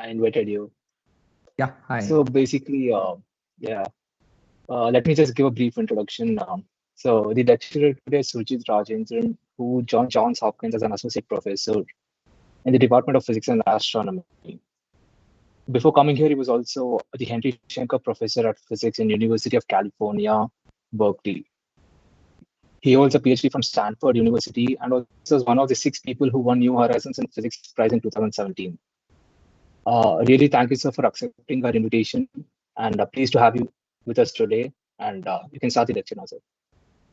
I invited you. Yeah, hi. So basically, yeah, let me just give a brief introduction. So the lecturer today is Surjeet Rajendran, who joined Johns Hopkins as an associate professor in the Department of Physics and Astronomy. Before coming here, he was also the Henry Schenker Professor at Physics in University of California, Berkeley. He holds a PhD from Stanford University and also is one of the 6 people who won New Horizons in Physics Prize in 2017. Really, thank you, sir, for accepting our invitation, and pleased to have you with us today. And you can start the lecture now, sir.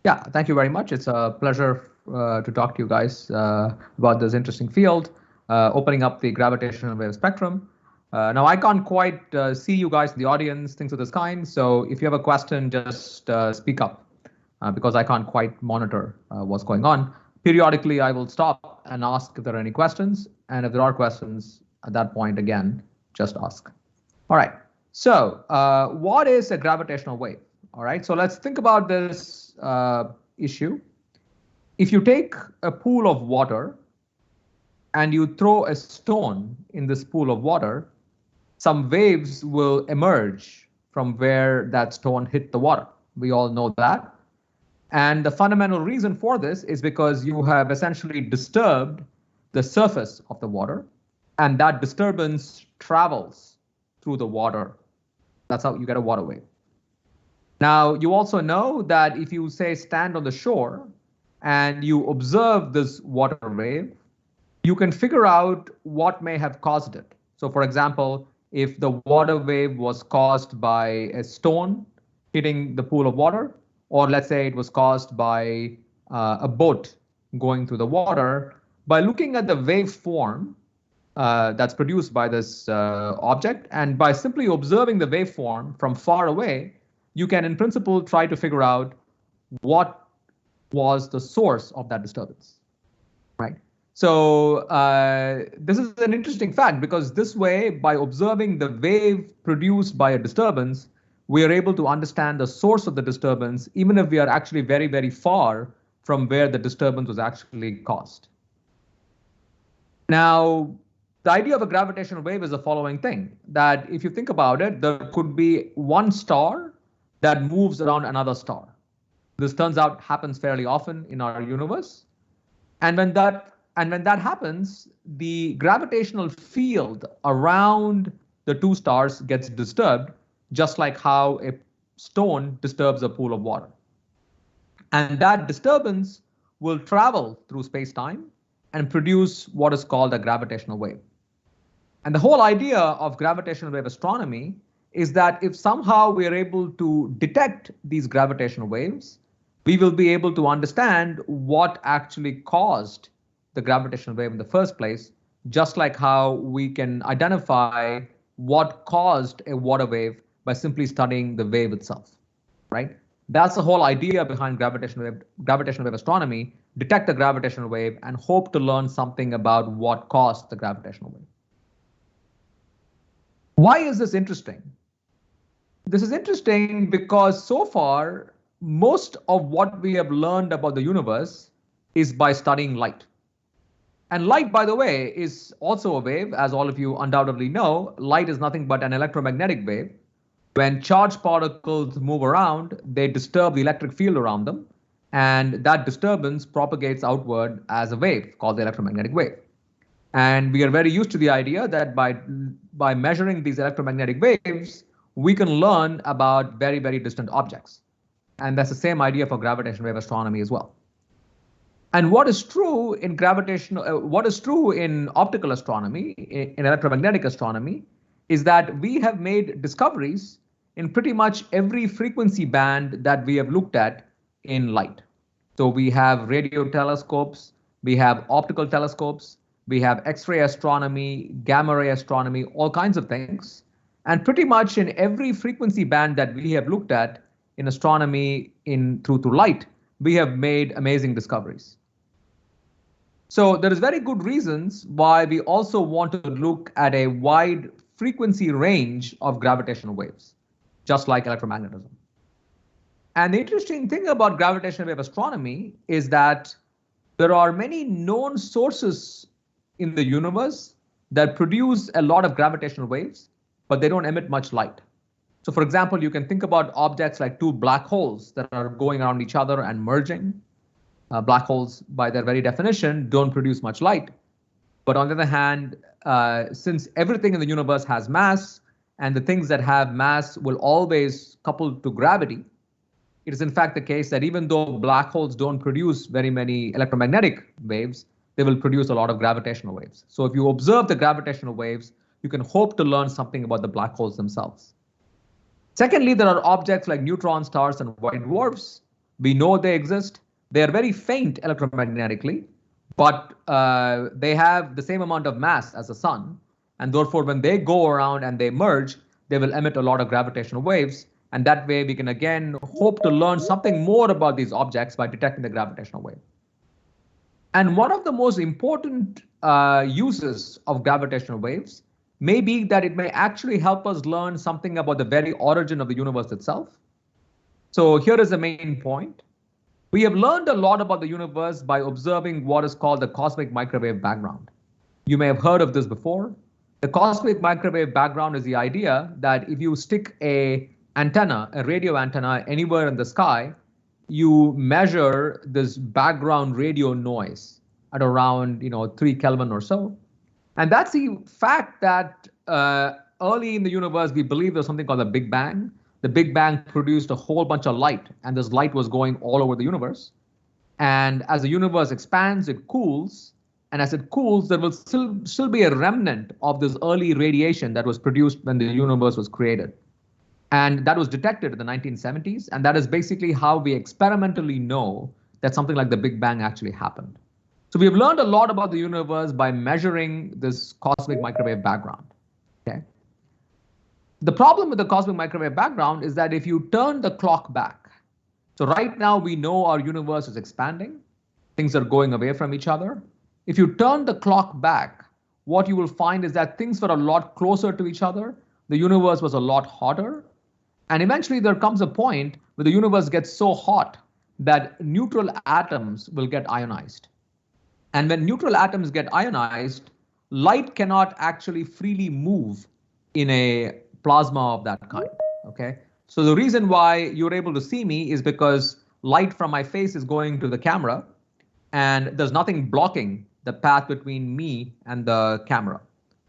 Yeah, thank you very much. It's a pleasure to talk to you guys about this interesting field, opening up the gravitational wave spectrum. Now, I can't quite see you guys in the audience, things of this kind. So if you have a question, just speak up because I can't quite monitor what's going on. Periodically, I will stop and ask if there are any questions. And if there are questions at that point, again, just ask. All right. So what is a gravitational wave? All right. So let's think about this issue. If you take a pool of water and you throw a stone in this pool of water, some waves will emerge from where that stone hit the water. We all know that. And the fundamental reason for this is because you have essentially disturbed the surface of the water, and that disturbance travels through the water. That's how you get a water wave. Now, you also know that if you, say, stand on the shore and you observe this water wave, you can figure out what may have caused it. So, for example, if the water wave was caused by a stone hitting the pool of water, or let's say it was caused by a boat going through the water, by looking at the waveform that's produced by this object, and by simply observing the waveform from far away, you can in principle try to figure out what was the source of that disturbance, right? So this is an interesting fact because this way, by observing the wave produced by a disturbance, we are able to understand the source of the disturbance, even if we are actually very, very far from where the disturbance was actually caused. Now, the idea of a gravitational wave is the following thing, that if you think about it, there could be one star that moves around another star. This turns out happens fairly often in our universe. And when that happens, the gravitational field around the two stars gets disturbed, just like how a stone disturbs a pool of water. And that disturbance will travel through space-time and produce what is called a gravitational wave. And the whole idea of gravitational wave astronomy is that if somehow we are able to detect these gravitational waves, we will be able to understand what actually caused the gravitational wave in the first place, just like how we can identify what caused a water wave by simply studying the wave itself, right? That's the whole idea behind gravitational wave astronomy: detect the gravitational wave and hope to learn something about what caused the gravitational wave. Why is this interesting? This is interesting because so far, most of what we have learned about the universe is by studying light. And light, by the way, is also a wave. As all of you undoubtedly know, light is nothing but an electromagnetic wave. When charged particles move around, they disturb the electric field around them, and that disturbance propagates outward as a wave called the electromagnetic wave. And we are very used to the idea that by measuring these electromagnetic waves, we can learn about very, very distant objects. And that's the same idea for gravitational wave astronomy as well. And what is true in optical astronomy, in electromagnetic astronomy, is that we have made discoveries in pretty much every frequency band that we have looked at in light. So we have radio telescopes, we have optical telescopes, we have X-ray astronomy, gamma ray astronomy, all kinds of things. And pretty much in every frequency band that we have looked at in astronomy through light, we have made amazing discoveries. So there is very good reasons why we also want to look at a wide frequency range of gravitational waves, just like electromagnetism. And the interesting thing about gravitational wave astronomy is that there are many known sources in the universe that produce a lot of gravitational waves, but they don't emit much light. So for example, you can think about objects like two black holes that are going around each other and merging. Black holes, by their very definition, don't produce much light. But on the other hand, since everything in the universe has mass, and the things that have mass will always couple to gravity, it is in fact the case that even though black holes don't produce very many electromagnetic waves, they will produce a lot of gravitational waves. So if you observe the gravitational waves, you can hope to learn something about the black holes themselves. Secondly, there are objects like neutron stars and white dwarfs. We know they exist. They are very faint electromagnetically, but they have the same amount of mass as the sun. And therefore, when they go around and they merge, they will emit a lot of gravitational waves. And that way, we can again hope to learn something more about these objects by detecting the gravitational wave. And one of the most important uses of gravitational waves may be that it may actually help us learn something about the very origin of the universe itself. So here is the main point. We have learned a lot about the universe by observing what is called the cosmic microwave background. You may have heard of this before. The cosmic microwave background is the idea that if you stick a radio antenna anywhere in the sky, you measure this background radio noise at around 3 Kelvin or so. And that's the fact that early in the universe, we believe there's something called the Big Bang. The Big Bang produced a whole bunch of light, and this light was going all over the universe. And as the universe expands, it cools. And as it cools, there will still be a remnant of this early radiation that was produced when the universe was created. And that was detected in the 1970s. And that is basically how we experimentally know that something like the Big Bang actually happened. So we've learned a lot about the universe by measuring this cosmic microwave background. Okay. The problem with the cosmic microwave background is that if you turn the clock back, so right now we know our universe is expanding, things are going away from each other. If you turn the clock back, what you will find is that things were a lot closer to each other. The universe was a lot hotter. And eventually there comes a point where the universe gets so hot that neutral atoms will get ionized. And when neutral atoms get ionized, light cannot actually freely move in a plasma of that kind. Okay. So the reason why you're able to see me is because light from my face is going to the camera, and there's nothing blocking the path between me and the camera,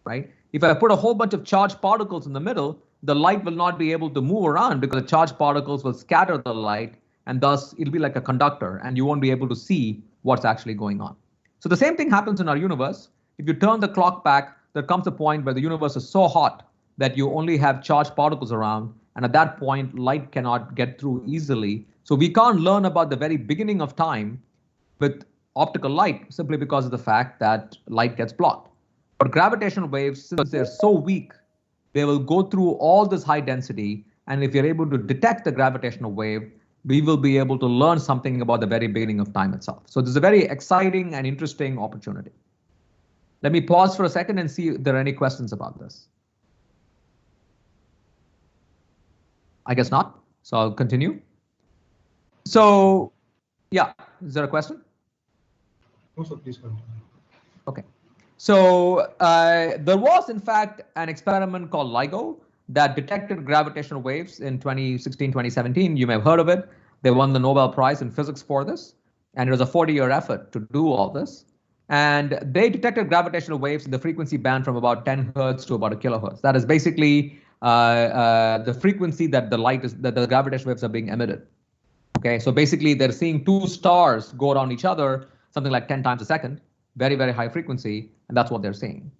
right? If I put a whole bunch of charged particles in the middle, the light will not be able to move around because the charged particles will scatter the light, and thus it'll be like a conductor, and you won't be able to see what's actually going on. So the same thing happens in our universe. If you turn the clock back, there comes a point where the universe is so hot that you only have charged particles around. And at that point, light cannot get through easily. So we can't learn about the very beginning of time with optical light simply because of the fact that light gets blocked. But gravitational waves, since they're so weak, they will go through all this high density. And if you're able to detect the gravitational wave, we will be able to learn something about the very beginning of time itself. So this is a very exciting and interesting opportunity. Let me pause for a second and see if there are any questions about this. I guess not. So I'll continue. So yeah, is there a question? No, sir, please continue. Okay. So there was, in fact, an experiment called LIGO that detected gravitational waves in 2016, 2017. You may have heard of it. They won the Nobel Prize in physics for this. And it was a 40-year effort to do all this. And they detected gravitational waves in the frequency band from about 10 hertz to about 1 kilohertz. That is basically the frequency that the gravitational waves are being emitted. Okay, so basically they're seeing two stars go around each other, something like 10 times a second, very, very high frequency, and that's what they're seeing.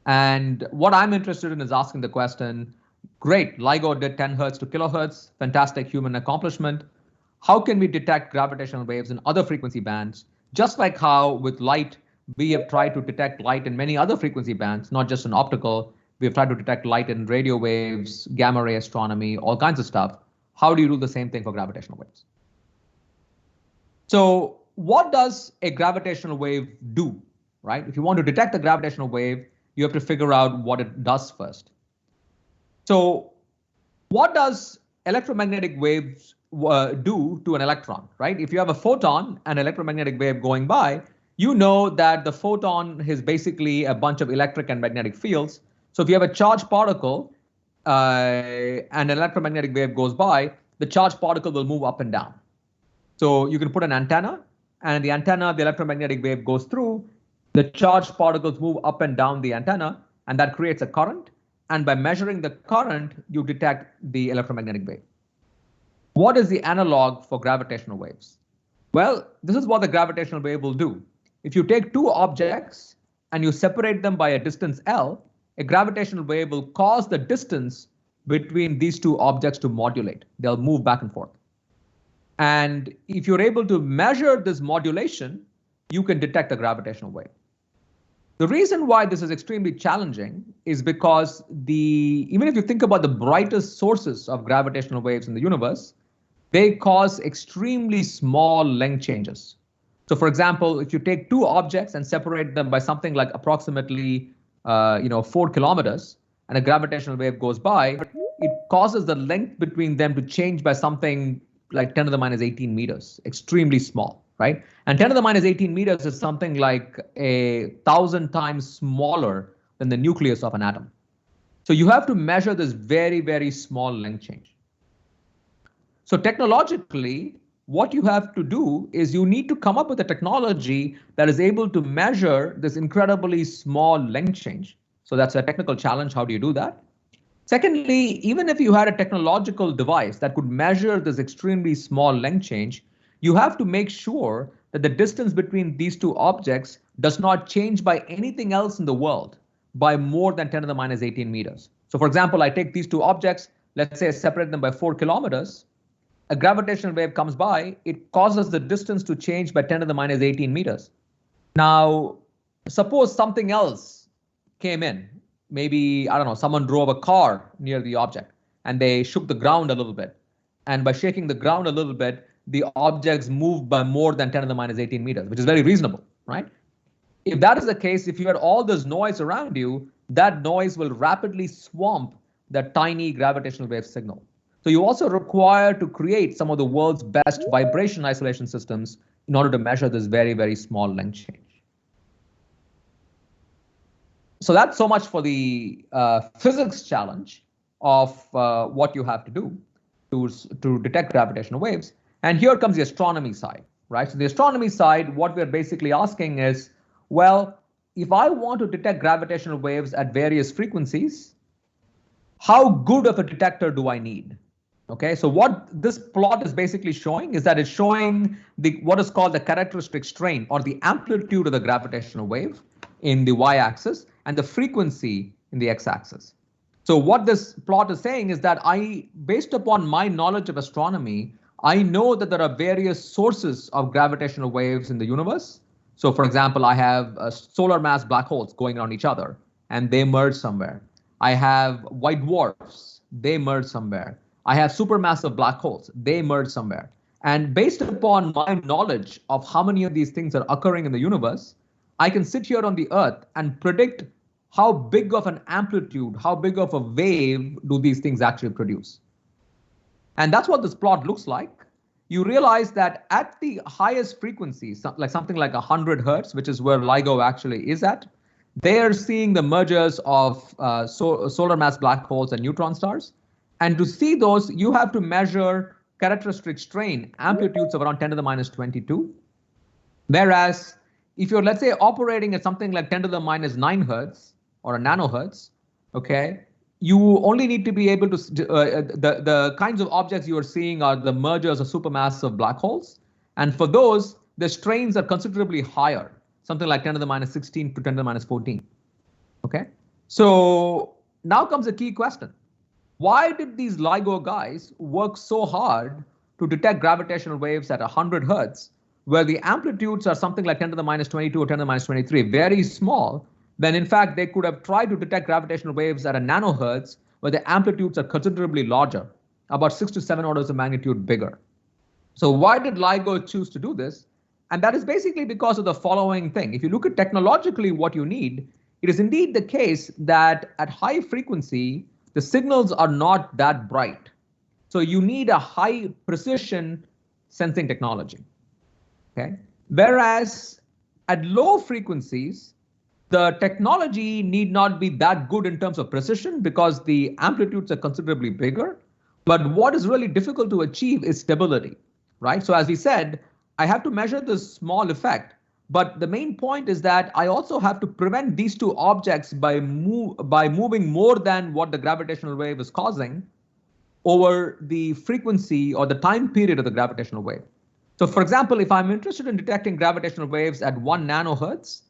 And what I'm interested in is asking the question, great, LIGO did 10 hertz to kilohertz, fantastic human accomplishment. How can we detect gravitational waves in other frequency bands, just like how with light, we have tried to detect light in many other frequency bands, not just in optical. We've tried to detect light in radio waves, gamma ray astronomy, all kinds of stuff. How do you do the same thing for gravitational waves? So what does a gravitational wave do, right? If you want to detect a gravitational wave, you have to figure out what it does first. So what does electromagnetic waves do to an electron, right? If you have a photon and electromagnetic wave going by, you know that the photon is basically a bunch of electric and magnetic fields. So if you have a charged particle and an electromagnetic wave goes by, the charged particle will move up and down. So you can put an antenna, and the antenna, the electromagnetic wave goes through, the charged particles move up and down the antenna, and that creates a current. And by measuring the current, you detect the electromagnetic wave. What is the analog for gravitational waves? Well, this is what the gravitational wave will do. If you take two objects and you separate them by a distance L, a gravitational wave will cause the distance between these two objects to modulate. They'll move back and forth. And if you're able to measure this modulation, you can detect a gravitational wave. The reason why this is extremely challenging is because even if you think about the brightest sources of gravitational waves in the universe, they cause extremely small length changes. So for example, if you take two objects and separate them by something like approximately 4 kilometers, and a gravitational wave goes by, it causes the length between them to change by something like 10 to the minus 18 meters, extremely small, right? And 10 to the minus 18 meters is something like 1,000 times smaller than the nucleus of an atom. So you have to measure this very, very small length change. So technologically, what you have to do is you need to come up with a technology that is able to measure this incredibly small length change. So that's a technical challenge. How do you do that? Secondly, even if you had a technological device that could measure this extremely small length change, you have to make sure that the distance between these two objects does not change by anything else in the world by more than 10 to the minus 18 meters. So for example, I take these two objects, let's say I separate them by 4 kilometers. A gravitational wave comes by, it causes the distance to change by 10 to the minus 18 meters. Now, suppose something else came in. Maybe, I don't know, someone drove a car near the object and they shook the ground a little bit. And by shaking the ground a little bit, the objects moved by more than 10 to the minus 18 meters, which is very reasonable, right? If that is the case, if you had all this noise around you, that noise will rapidly swamp the tiny gravitational wave signal. So you also require to create some of the world's best vibration isolation systems in order to measure this very, very small length change. So that's so much for the physics challenge of what you have to do to detect gravitational waves. And here comes the astronomy side, right? So the astronomy side, what we're basically asking is, well, if I want to detect gravitational waves at various frequencies, how good of a detector do I need? Okay, so what this plot is basically showing is that it's showing what is called the characteristic strain or the amplitude of the gravitational wave in the y-axis and the frequency in the x-axis. So what this plot is saying is that based upon my knowledge of astronomy, I know that there are various sources of gravitational waves in the universe. So for example, I have solar mass black holes going around each other and they merge somewhere. I have white dwarfs, they merge somewhere. I have supermassive black holes, they merge somewhere. And based upon my knowledge of how many of these things are occurring in the universe, I can sit here on the Earth and predict how big of an amplitude, how big of a wave do these things actually produce. And that's what this plot looks like. You realize that at the highest frequency, like something like 100 hertz, which is where LIGO actually is at, they are seeing the mergers of solar mass black holes and neutron stars. And to see those, you have to measure characteristic strain amplitudes of around 10 to the minus 22. Whereas if you're, let's say, operating at something like 10 to the minus 9 hertz or a nanohertz, okay, you only need to be able to, the kinds of objects you are seeing are the mergers of supermassive black holes. And for those, the strains are considerably higher, something like 10 to the minus 16 to 10 to the minus 14. Okay, so now comes a key question. Why did these LIGO guys work so hard to detect gravitational waves at 100 hertz, where the amplitudes are something like 10 to the minus 22 or 10 to the minus 23, very small, then in fact they could have tried to detect gravitational waves at a nanohertz, where the amplitudes are considerably larger, about 6 to 7 orders of magnitude bigger. So why did LIGO choose to do this? And that is basically because of the following thing. If you look at technologically what you need, it is indeed the case that at high frequency, the signals are not that bright. So you need a high precision sensing technology. Okay. Whereas at low frequencies, the technology need not be that good in terms of precision because the amplitudes are considerably bigger. But what is really difficult to achieve is stability, right? So as we said, I have to measure this small effect, but the main point is that I also have to prevent these two objects by moving more than what the gravitational wave is causing over the frequency or the time period of the gravitational wave. So for example, if I'm interested in detecting gravitational waves at 1 nanohertz,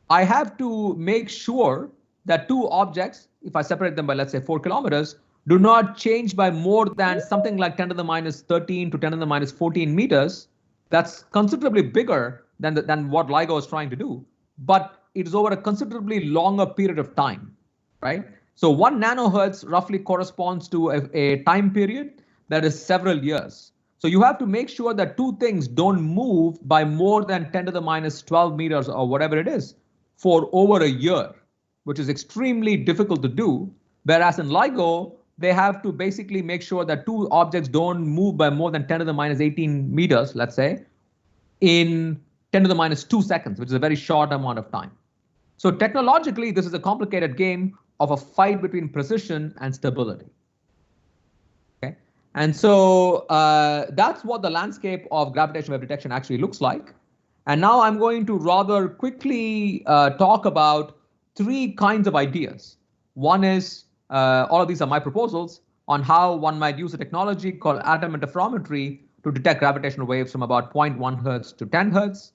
I have to make sure that two objects, if I separate them by, let's say, 4 kilometers, do not change by more than something like 10 to the minus 13 to 10 to the minus 14 meters. That's considerably bigger than what LIGO is trying to do, but it is over a considerably longer period of time, right? So 1 nanohertz roughly corresponds to a time period that is several years. So you have to make sure that two things don't move by more than 10 to the minus 12 meters or whatever it is for over a year, which is extremely difficult to do. Whereas in LIGO, they have to basically make sure that two objects don't move by more than 10 to the minus 18 meters, let's say, in 10 to the minus 2 seconds, which is a very short amount of time. So technologically, this is a complicated game of a fight between precision and stability. Okay, and so that's what the landscape of gravitational wave detection actually looks like. And now I'm going to rather quickly talk about three kinds of ideas. One is, all of these are my proposals on how one might use a technology called atom interferometry to detect gravitational waves from about 0.1 hertz to 10 hertz,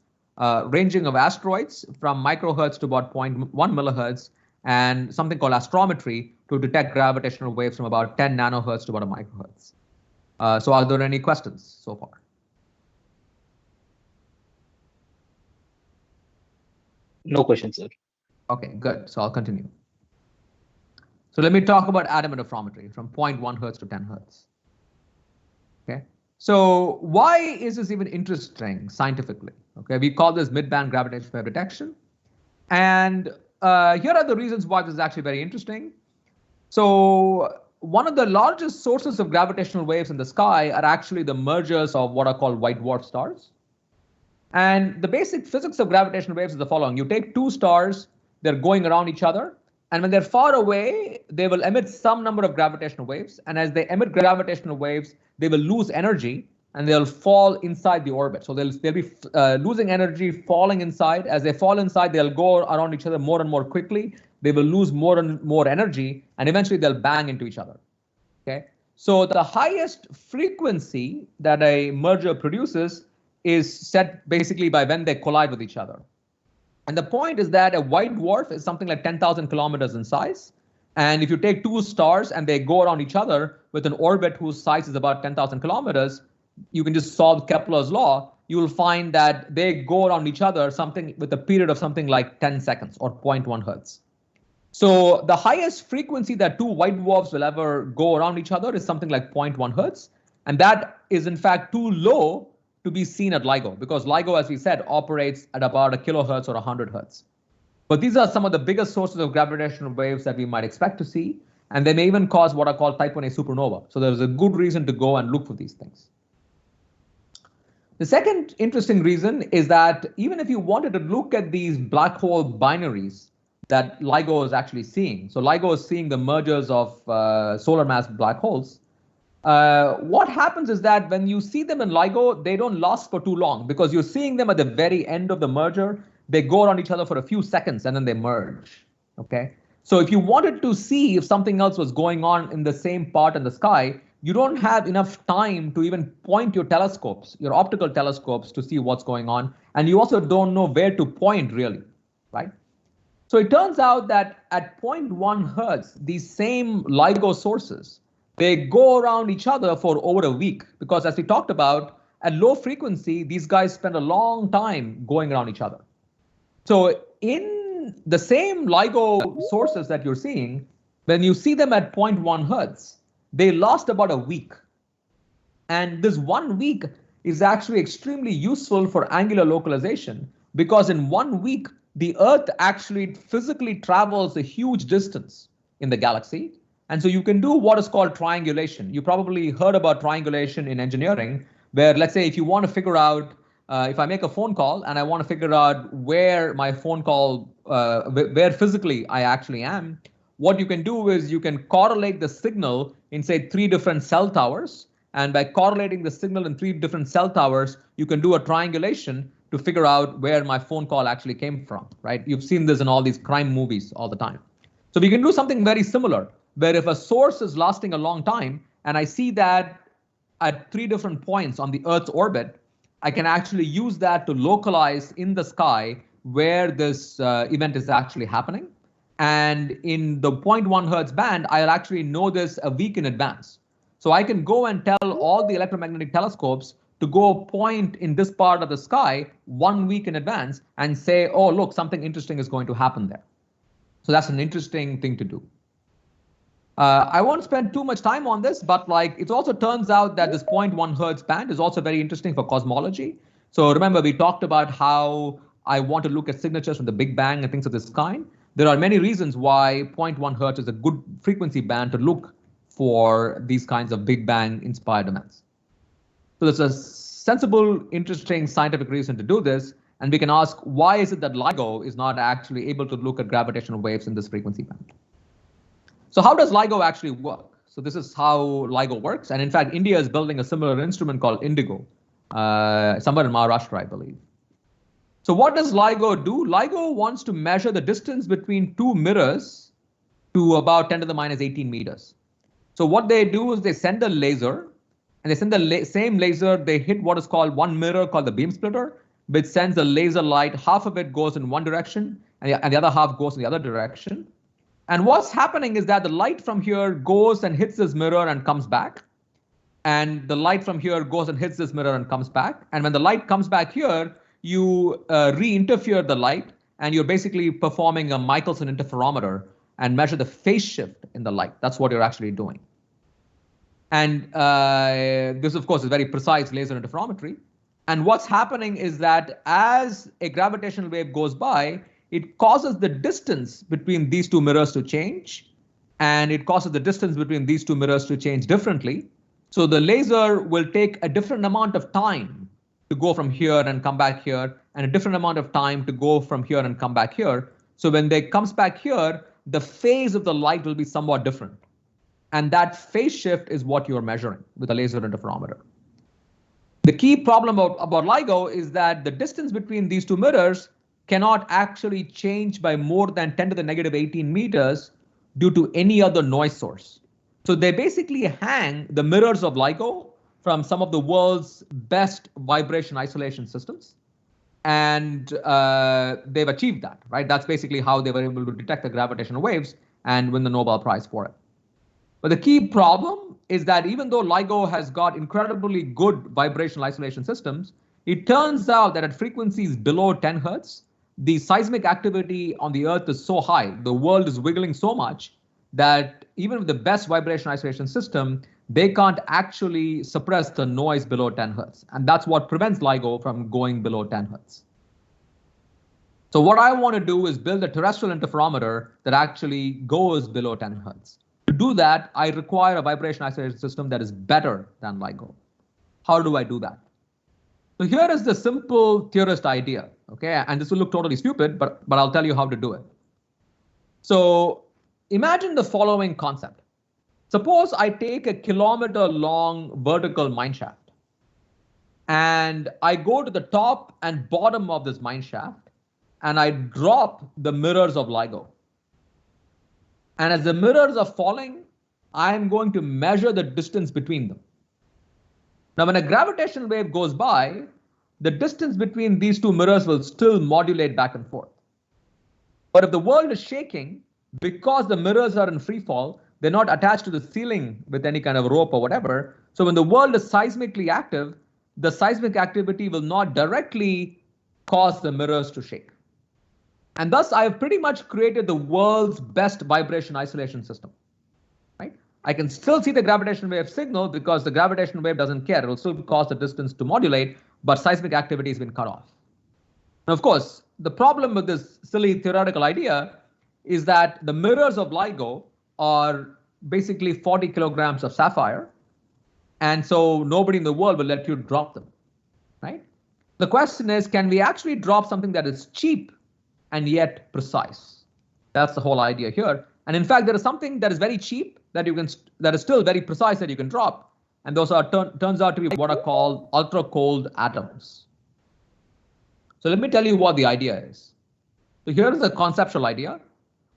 ranging of asteroids from microhertz to about 0.1 millihertz, and something called astrometry to detect gravitational waves from about 10 nanohertz to about a microhertz. So are there any questions so far? No questions, sir. Okay, good. So I'll continue. So let me talk about atom interferometry from 0.1 hertz to 10 hertz. Okay. So why is this even interesting scientifically? Okay, we call this mid-band gravitational wave detection. And here are the reasons why this is actually very interesting. So one of the largest sources of gravitational waves in the sky are actually the mergers of what are called white dwarf stars. And the basic physics of gravitational waves is the following. You take two stars, they're going around each other, and when they're far away, they will emit some number of gravitational waves. And as they emit gravitational waves, they will lose energy and they'll fall inside the orbit. So they'll be losing energy, falling inside. As they fall inside, they'll go around each other more and more quickly. They will lose more and more energy, and eventually they'll bang into each other. Okay. So the highest frequency that a merger produces is set basically by when they collide with each other. And the point is that a white dwarf is something like 10,000 kilometers in size. And if you take two stars and they go around each other with an orbit whose size is about 10,000 kilometers, you can just solve Kepler's law. You will find that they go around each other something with a period of something like 10 seconds or 0.1 hertz. So the highest frequency that two white dwarfs will ever go around each other is something like 0.1 hertz. And that is in fact too low to be seen at LIGO, because LIGO, as we said, operates at about a kilohertz or 100 hertz. But these are some of the biggest sources of gravitational waves that we might expect to see, and they may even cause what are called type 1a supernova. So there's a good reason to go and look for these things. The second interesting reason is that even if you wanted to look at these black hole binaries that LIGO is actually seeing, so LIGO is seeing the mergers of solar mass black holes, what happens is that when you see them in LIGO, they don't last for too long because you're seeing them at the very end of the merger. They go around each other for a few seconds and then they merge. Okay. So if you wanted to see if something else was going on in the same part in the sky, you don't have enough time to even point your telescopes, your optical telescopes, to see what's going on. And you also don't know where to point really, right? So it turns out that at 0.1 hertz, these same LIGO sources, they go around each other for over a week, because as we talked about, at low frequency, these guys spend a long time going around each other. So in the same LIGO sources that you're seeing, when you see them at 0.1 hertz, they last about a week. And this 1 week is actually extremely useful for angular localization, because in 1 week, the Earth actually physically travels a huge distance in the galaxy. And so you can do what is called triangulation. You probably heard about triangulation in engineering, where let's say if you want to figure out if I make a phone call and I want to figure out where my phone call, where physically I actually am, what you can do is you can correlate the signal in, say, 3 different cell towers. And by correlating the signal in 3 different cell towers, you can do a triangulation to figure out where my phone call actually came from, right? You've seen this in all these crime movies all the time. So we can do something very similar, where if a source is lasting a long time, and I see that at 3 different points on the Earth's orbit, I can actually use that to localize in the sky where this event is actually happening. And in the 0.1 hertz band, I'll actually know this a week in advance. So I can go and tell all the electromagnetic telescopes to go point in this part of the sky 1 week in advance and say, oh, look, something interesting is going to happen there. So that's an interesting thing to do. I won't spend too much time on this, but like it also turns out that this 0.1 hertz band is also very interesting for cosmology. So remember, we talked about how I want to look at signatures from the Big Bang and things of this kind. There are many reasons why 0.1 hertz is a good frequency band to look for these kinds of Big Bang inspired events. So there's a sensible, interesting scientific reason to do this. And we can ask, why is it that LIGO is not actually able to look at gravitational waves in this frequency band? So how does LIGO actually work? So this is how LIGO works. And in fact, India is building a similar instrument called Indigo, somewhere in Maharashtra, I believe. So what does LIGO do? LIGO wants to measure the distance between 2 mirrors to about 10 to the minus 18 meters. So what they do is they send a laser, and they send the same laser, they hit what is called one mirror called the beam splitter, which sends a laser light. Half of it goes in one direction, and the other half goes in the other direction. And what's happening is that the light from here goes and hits this mirror and comes back. And the light from here goes and hits this mirror and comes back. And when the light comes back here, you re-interfere the light, and you're basically performing a Michelson interferometer and measure the phase shift in the light. That's what you're actually doing. And this, of course, is very precise laser interferometry. And what's happening is that as a gravitational wave goes by, it causes the distance between these 2 mirrors to change, and it causes the distance between these 2 mirrors to change differently. So the laser will take a different amount of time to go from here and come back here, and a different amount of time to go from here and come back here. So when they comes back here, the phase of the light will be somewhat different. And that phase shift is what you're measuring with a laser interferometer. The key problem about LIGO is that the distance between these 2 mirrors cannot actually change by more than 10 to the negative 18 meters due to any other noise source. So they basically hang the mirrors of LIGO from some of the world's best vibration isolation systems. And they've achieved that, right? That's basically how they were able to detect the gravitational waves and win the Nobel Prize for it. But the key problem is that even though LIGO has got incredibly good vibrational isolation systems, it turns out that at frequencies below 10 hertz, the seismic activity on the Earth is so high, the world is wiggling so much that even with the best vibration isolation system, they can't actually suppress the noise below 10 hertz. And that's what prevents LIGO from going below 10 hertz. So what I want to do is build a terrestrial interferometer that actually goes below 10 hertz. To do that, I require a vibration isolation system that is better than LIGO. How do I do that? So here is the simple theorist idea, okay? And this will look totally stupid, but I'll tell you how to do it. So imagine the following concept. Suppose I take a kilometer-long vertical mineshaft, and I go to the top and bottom of this mineshaft, and I drop the mirrors of LIGO. And as the mirrors are falling, I'm going to measure the distance between them. Now, when a gravitational wave goes by, the distance between these 2 mirrors will still modulate back and forth. But if the world is shaking, because the mirrors are in free fall, they're not attached to the ceiling with any kind of rope or whatever. So when the world is seismically active, the seismic activity will not directly cause the mirrors to shake. And thus, I have pretty much created the world's best vibration isolation system. Right? I can still see the gravitational wave signal because the gravitational wave doesn't care. It will still cause the distance to modulate, but seismic activity has been cut off. Now, of course, the problem with this silly theoretical idea is that the mirrors of LIGO are basically 40 kilograms of sapphire. And so nobody in the world will let you drop them. Right? The question is, can we actually drop something that is cheap and yet precise? That's the whole idea here. And in fact, there is something that is very cheap that is still very precise that you can drop. And those are turns out to be what are called ultra cold atoms. So let me tell you what the idea is. So here is the conceptual idea.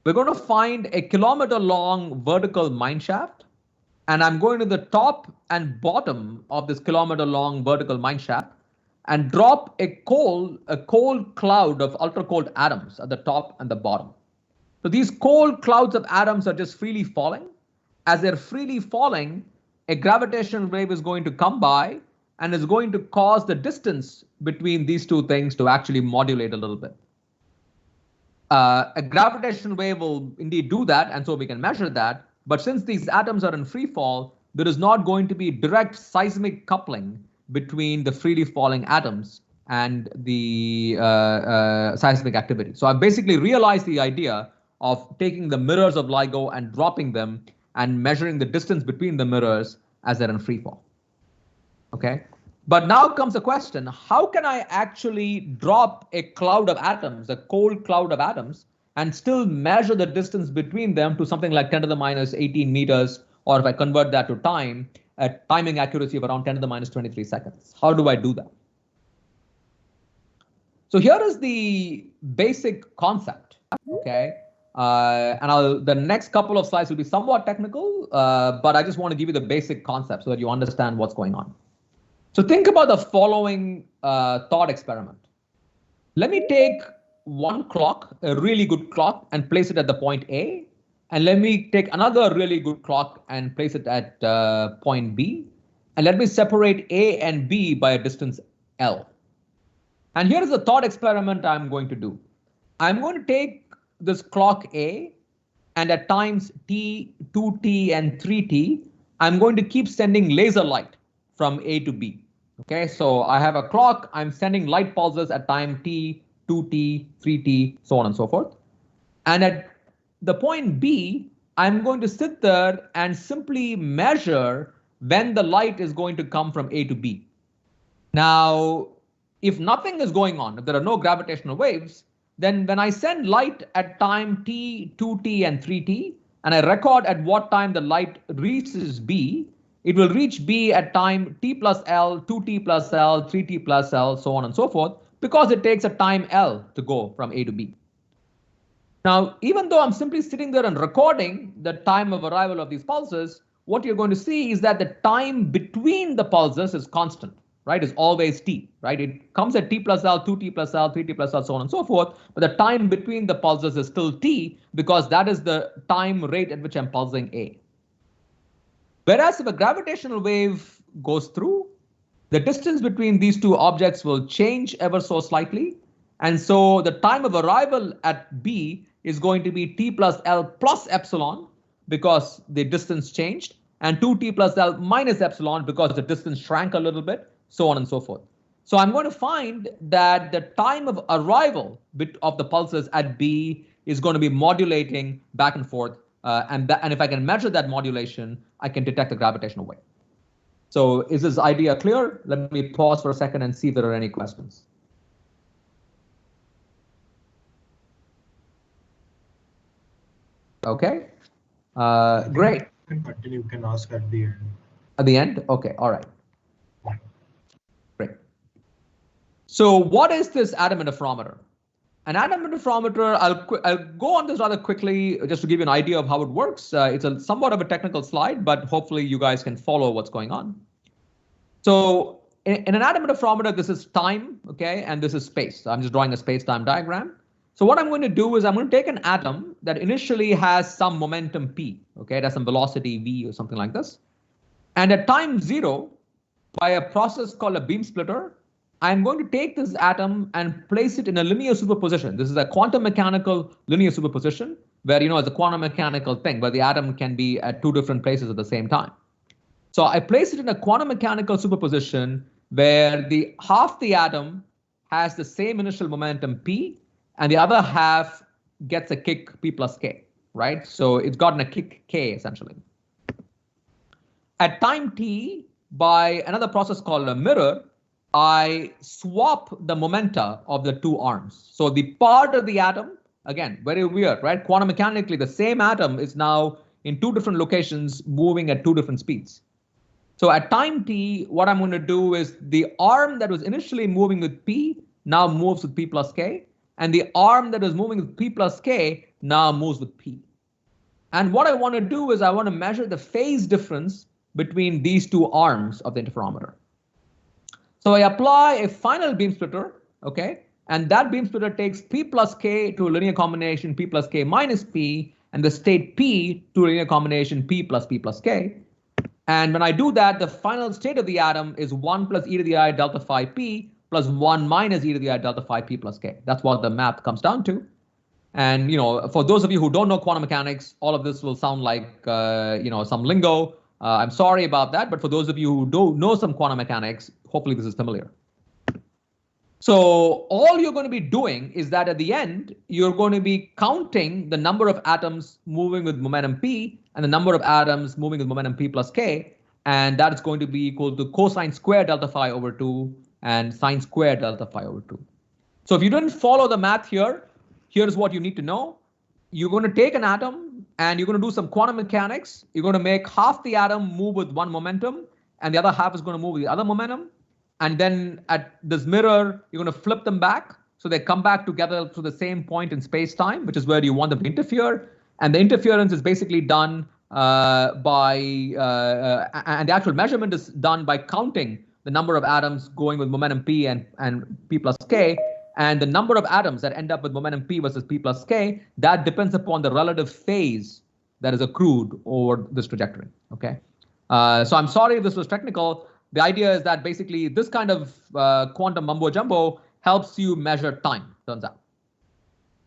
We're going to find a kilometer-long vertical mine shaft, and I'm going to the top and bottom of this kilometer-long vertical mine shaft and drop a cold cloud of ultra-cold atoms at the top and the bottom. So these cold clouds of atoms are just freely falling. As they're freely falling, a gravitational wave is going to come by and is going to cause the distance between these two things to actually modulate a little bit. A gravitational wave will indeed do that, and so we can measure that. But since these atoms are in free fall, there is not going to be direct seismic coupling between the freely falling atoms and the seismic activity. So I basically realized the idea of taking the mirrors of LIGO and dropping them and measuring the distance between the mirrors as they're in free fall. Okay. But now comes the question, how can I actually drop a cloud of atoms, a cold cloud of atoms, and still measure the distance between them to something like 10 to the minus 18 meters, or if I convert that to time, a timing accuracy of around 10 to the minus 23 seconds? How do I do that? So here is the basic concept, okay? And the next couple of slides will be somewhat technical, but I just want to give you the basic concept so that you understand what's going on. So think about the following thought experiment. Let me take one clock, a really good clock, and place it at the point A. And let me take another really good clock and place it at point B. And let me separate A and B by a distance L. And here is the thought experiment I'm going to do. I'm going to take this clock A, and at times T, 2T, and 3T, I'm going to keep sending laser light from A to B. Okay, so I have a clock, I'm sending light pulses at time T, 2T, 3T, so on and so forth. And at the point B, I'm going to sit there and simply measure when the light is going to come from A to B. Now, if nothing is going on, if there are no gravitational waves, then when I send light at time T, 2T, and 3T, and I record at what time the light reaches B, it will reach B at time T plus L, 2T plus L, 3T plus L, so on and so forth, because it takes a time L to go from A to B. Now, even though I'm simply sitting there and recording the time of arrival of these pulses, what you're going to see is that the time between the pulses is constant, right? Is always T, right? It comes at T plus L, 2T plus L, 3T plus L, so on and so forth, but the time between the pulses is still T because that is the time rate at which I'm pulsing A. Whereas if a gravitational wave goes through, the distance between these two objects will change ever so slightly. And so the time of arrival at B is going to be T plus L plus epsilon because the distance changed, and 2T plus L minus epsilon because the distance shrank a little bit, so on and so forth. So I'm going to find that the time of arrival of the pulses at B is going to be modulating back and forth. And if I can measure that modulation, I can detect a gravitational wave. So is this idea clear? Let me pause for a second and see if there are any questions. Okay, great. You can continue, you can ask at the end. At the end? Okay, all right. Great. So what is this atom interferometer? An atom interferometer, I'll go on this rather quickly just to give you an idea of how it works. It's a somewhat of a technical slide, but hopefully you guys can follow what's going on. So in an atom interferometer, this is time, okay, and this is space. So I'm just drawing a space-time diagram. So what I'm going to do is I'm going to take an atom that initially has some momentum p, okay, it has some velocity v or something like this. And at time 0, by a process called a beam splitter, I'm going to take this atom and place it in a linear superposition. This is a quantum mechanical linear superposition where, it's a quantum mechanical thing where the atom can be at two different places at the same time. So I place it in a quantum mechanical superposition where the half the atom has the same initial momentum p, and the other half gets a kick p plus k, right? So it's gotten a kick k essentially. At time t, by another process called a mirror, I swap the momenta of the two arms. So the part of the atom, again, very weird, right? Quantum mechanically, the same atom is now in two different locations moving at two different speeds. So at time t, what I'm going to do is the arm that was initially moving with p now moves with p plus k, and the arm that was moving with p plus k now moves with p. And what I want to do is I want to measure the phase difference between these two arms of the interferometer. So I apply a final beam splitter, okay, and that beam splitter takes p plus k to a linear combination p plus k minus p, and the state p to a linear combination p plus k. And when I do that, the final state of the atom is 1 plus e to the I delta phi p plus 1 minus e to the I delta phi p plus k. That's what the math comes down to. And for those of you who don't know quantum mechanics, all of this will sound like some lingo. I'm sorry about that, but for those of you who do know some quantum mechanics, hopefully this is familiar. So all you're going to be doing is that at the end, you're going to be counting the number of atoms moving with momentum p and the number of atoms moving with momentum p plus k, and that is going to be equal to cosine squared delta phi over 2 and sine squared delta phi over 2. So if you didn't follow the math here, here's what you need to know. You're going to take an atom and you're going to do some quantum mechanics. You're going to make half the atom move with one momentum and the other half is going to move with the other momentum. And then at this mirror, you're going to flip them back so they come back together to the same point in space-time, which is where you want them to interfere. And the interference is basically done and the actual measurement is done by counting the number of atoms going with momentum p and p plus k. And the number of atoms that end up with momentum p versus p plus k, that depends upon the relative phase that is accrued over this trajectory, okay? So I'm sorry if this was technical. The idea is that basically this kind of quantum mumbo jumbo helps you measure time, turns out,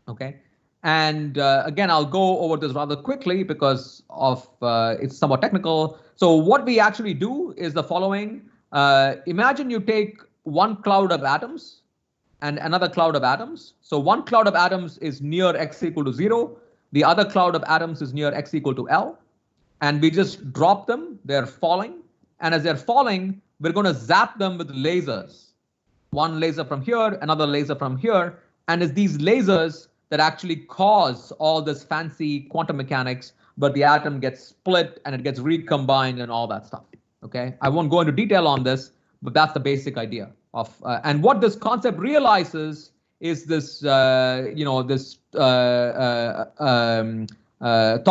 okay? And again, I'll go over this rather quickly because of it's somewhat technical. So what we actually do is the following. Imagine you take one cloud of atoms and another cloud of atoms. So one cloud of atoms is near x equal to 0. The other cloud of atoms is near x equal to L. And we just drop them, they're falling. And as they're falling, we're going to zap them with lasers. One laser from here, another laser from here. And it's these lasers that actually cause all this fancy quantum mechanics, but the atom gets split and it gets recombined and all that stuff, okay? I won't go into detail on this, but that's the basic idea of, and what this concept realizes is this, thought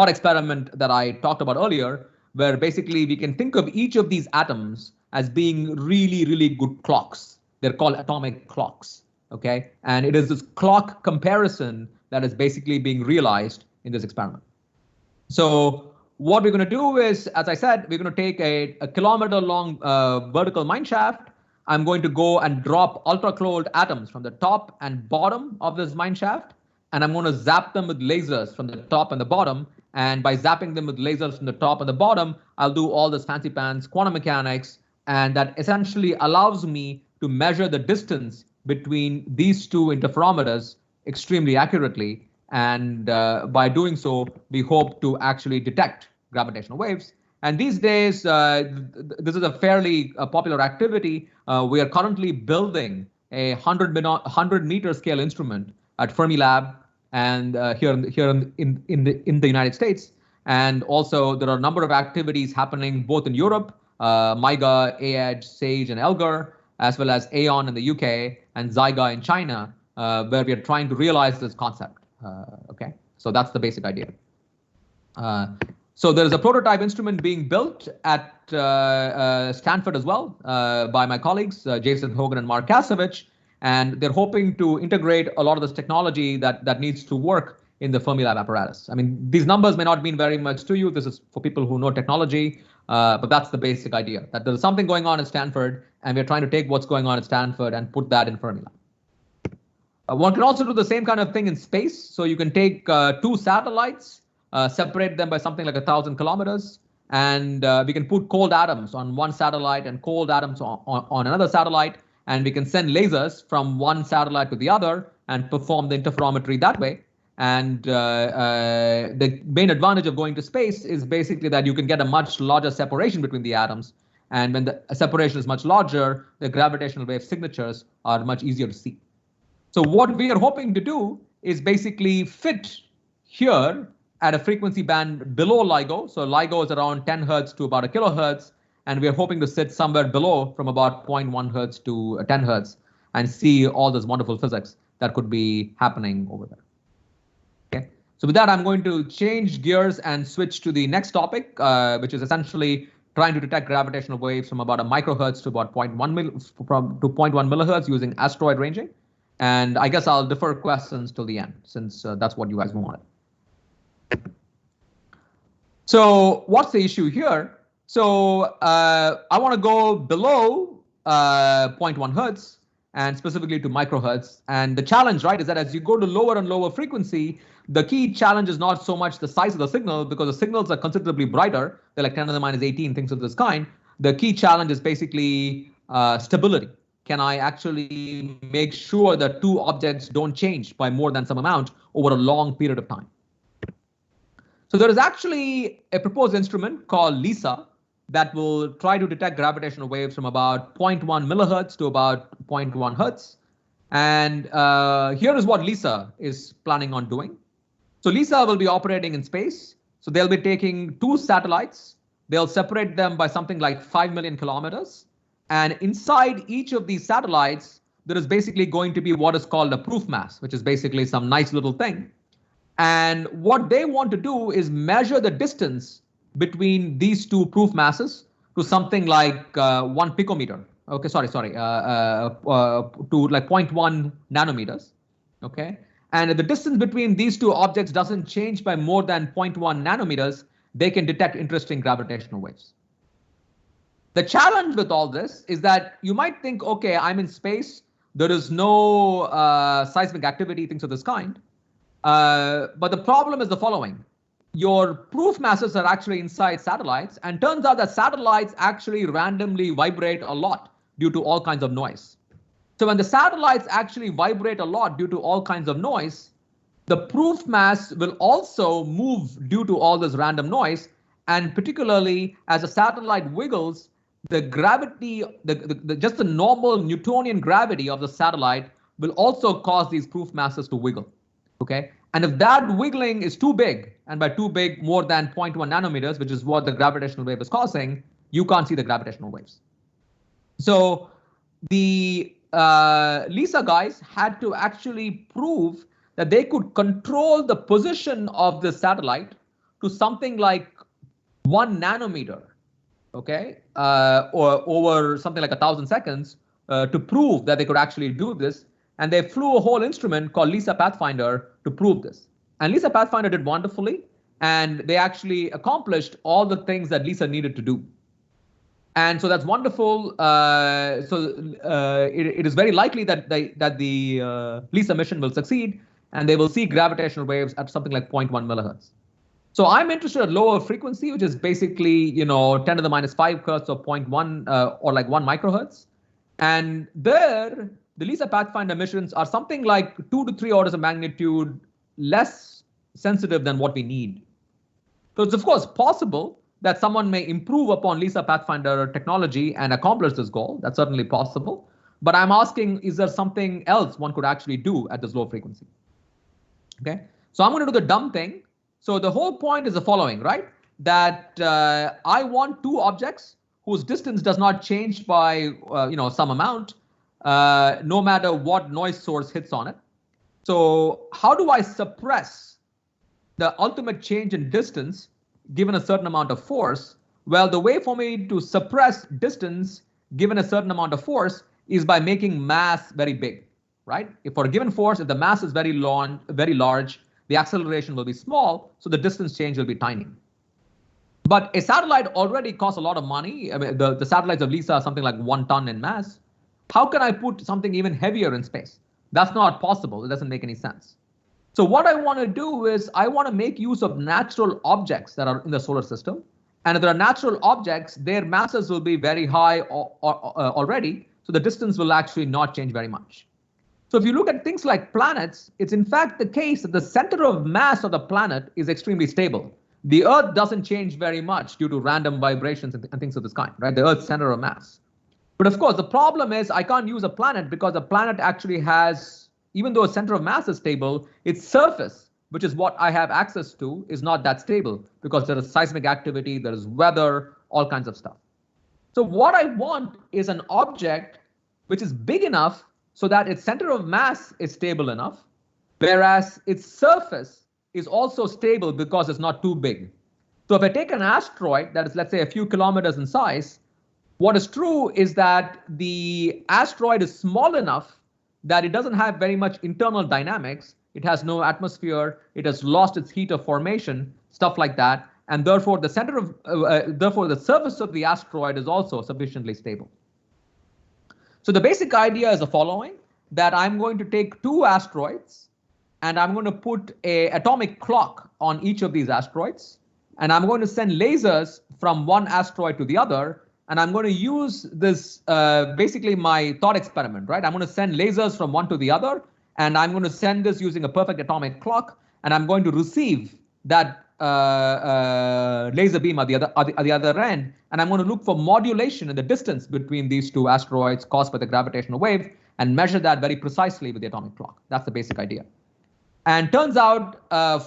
experiment that I talked about earlier, where basically we can think of each of these atoms as being really, really good clocks. They're called atomic clocks, okay? And it is this clock comparison that is basically being realized in this experiment. So what we're going to do is, as I said, we're going to take a kilometer-long vertical mine shaft. I'm going to go and drop ultra-cold atoms from the top and bottom of this mine shaft, and I'm going to zap them with lasers from the top and the bottom. And by zapping them with lasers from the top and the bottom, I'll do all this fancy pants quantum mechanics, and that essentially allows me to measure the distance between these two interferometers extremely accurately. And by doing so, we hope to actually detect gravitational waves. And these days, this is a fairly popular activity. We are currently building a 100 meter scale instrument at Fermilab and here in the United States. And also there are a number of activities happening both in Europe, MIGA, AEDGE, SAGE, and ELGAR, as well as AEON in the UK and Zyga in China, where we are trying to realize this concept. Okay, so that's the basic idea. So there is a prototype instrument being built at Stanford as well by my colleagues, Jason Hogan and Mark Kasevich, and they're hoping to integrate a lot of this technology that needs to work in the Fermilab apparatus. I mean, these numbers may not mean very much to you. This is for people who know technology, but that's the basic idea, that there's something going on at Stanford, and we're trying to take what's going on at Stanford and put that in Fermilab. One can also do the same kind of thing in space. So you can take two satellites, separate them by something like 1,000 kilometers, and we can put cold atoms on one satellite and cold atoms on another satellite, and we can send lasers from one satellite to the other and perform the interferometry that way. And the main advantage of going to space is basically that you can get a much larger separation between the atoms. And when the separation is much larger, the gravitational wave signatures are much easier to see. So what we are hoping to do is basically fit here at a frequency band below LIGO. So LIGO is around 10 hertz to about a kilohertz, and we're hoping to sit somewhere below from about 0.1 hertz to 10 hertz and see all this wonderful physics that could be happening over there. Okay, so with that, I'm going to change gears and switch to the next topic, which is essentially trying to detect gravitational waves from about a microhertz to about 0.1 millihertz using asteroid ranging. And I guess I'll defer questions till the end, since that's what you guys wanted. So what's the issue here? So I want to go below 0.1 hertz and specifically to microhertz. And the challenge, right, is that as you go to lower and lower frequency, the key challenge is not so much the size of the signal, because the signals are considerably brighter. They're like 10 to the minus 18, things of this kind. The key challenge is basically stability. Can I actually make sure that two objects don't change by more than some amount over a long period of time? So there is actually a proposed instrument called LISA that will try to detect gravitational waves from about 0.1 millihertz to about 0.1 hertz. And here is what LISA is planning on doing. So LISA will be operating in space. So they'll be taking two satellites. They'll separate them by something like 5 million kilometers. And inside each of these satellites, there is basically going to be what is called a proof mass, which is basically some nice little thing. And what they want to do is measure the distance between these two proof masses to something like 1 picometer. Okay, sorry, to like 0.1 nanometers. Okay, and if the distance between these two objects doesn't change by more than 0.1 nanometers, they can detect interesting gravitational waves. The challenge with all this is that you might think, okay, I'm in space, there is no seismic activity, things of this kind. But the problem is the following. Your proof masses are actually inside satellites, and turns out that satellites actually randomly vibrate a lot due to all kinds of noise. So when the satellites actually vibrate a lot due to all kinds of noise, the proof mass will also move due to all this random noise. And particularly as a satellite wiggles, the gravity, just the normal Newtonian gravity of the satellite will also cause these proof masses to wiggle. Okay, and if that wiggling is too big, and by too big more than 0.1 nanometers, which is what the gravitational wave is causing, you can't see the gravitational waves. So the LISA guys had to actually prove that they could control the position of the satellite to something like 1 nanometer, okay, or over something like 1,000 seconds to prove that they could actually do this. And they flew a whole instrument called LISA Pathfinder to prove this. And LISA Pathfinder did wonderfully, and they actually accomplished all the things that LISA needed to do. And so that's wonderful. It is very likely that the LISA mission will succeed, and they will see gravitational waves at something like 0.1 millihertz. So I'm interested at lower frequency, which is basically 10 to the minus 5 hertz or 0.1 or like 1 microhertz. And there, the LISA Pathfinder missions are something like 2 to 3 orders of magnitude less sensitive than what we need. So it's of course possible that someone may improve upon LISA Pathfinder technology and accomplish this goal. That's certainly possible. But I'm asking, is there something else one could actually do at this low frequency? Okay, so I'm going to do the dumb thing. So the whole point is the following, right? That I want two objects whose distance does not change by some amount, no matter what noise source hits on it. So how do I suppress the ultimate change in distance given a certain amount of force? Well, the way for me to suppress distance given a certain amount of force is by making mass very big, right? If for a given force, if the mass is very large, the acceleration will be small, so the distance change will be tiny. But a satellite already costs a lot of money. I mean, the satellites of LISA are something like 1 ton in mass. How can I put something even heavier in space? That's not possible. It doesn't make any sense. So what I want to do is I want to make use of natural objects that are in the solar system. And if there are natural objects, their masses will be very high already. So the distance will actually not change very much. So if you look at things like planets, it's in fact the case that the center of mass of the planet is extremely stable. The Earth doesn't change very much due to random vibrations and things of this kind, right? The Earth's center of mass. But of course, the problem is I can't use a planet because a planet actually has, even though its center of mass is stable, its surface, which is what I have access to, is not that stable because there is seismic activity, there is weather, all kinds of stuff. So what I want is an object which is big enough so that its center of mass is stable enough, whereas its surface is also stable because it's not too big. So if I take an asteroid that is, let's say, a few kilometers in size, what is true is that the asteroid is small enough that it doesn't have very much internal dynamics. It has no atmosphere. It has lost its heat of formation, stuff like that. And therefore, the surface of the asteroid is also sufficiently stable. So the basic idea is the following, that I'm going to take two asteroids and I'm going to put an atomic clock on each of these asteroids. And I'm going to send lasers from one asteroid to the other. And I'm going to use this, basically my thought experiment, right? I'm going to send lasers from one to the other. And I'm going to send this using a perfect atomic clock. And I'm going to receive that laser beam at the other end. And I'm going to look for modulation in the distance between these two asteroids caused by the gravitational wave and measure that very precisely with the atomic clock. That's the basic idea. And turns out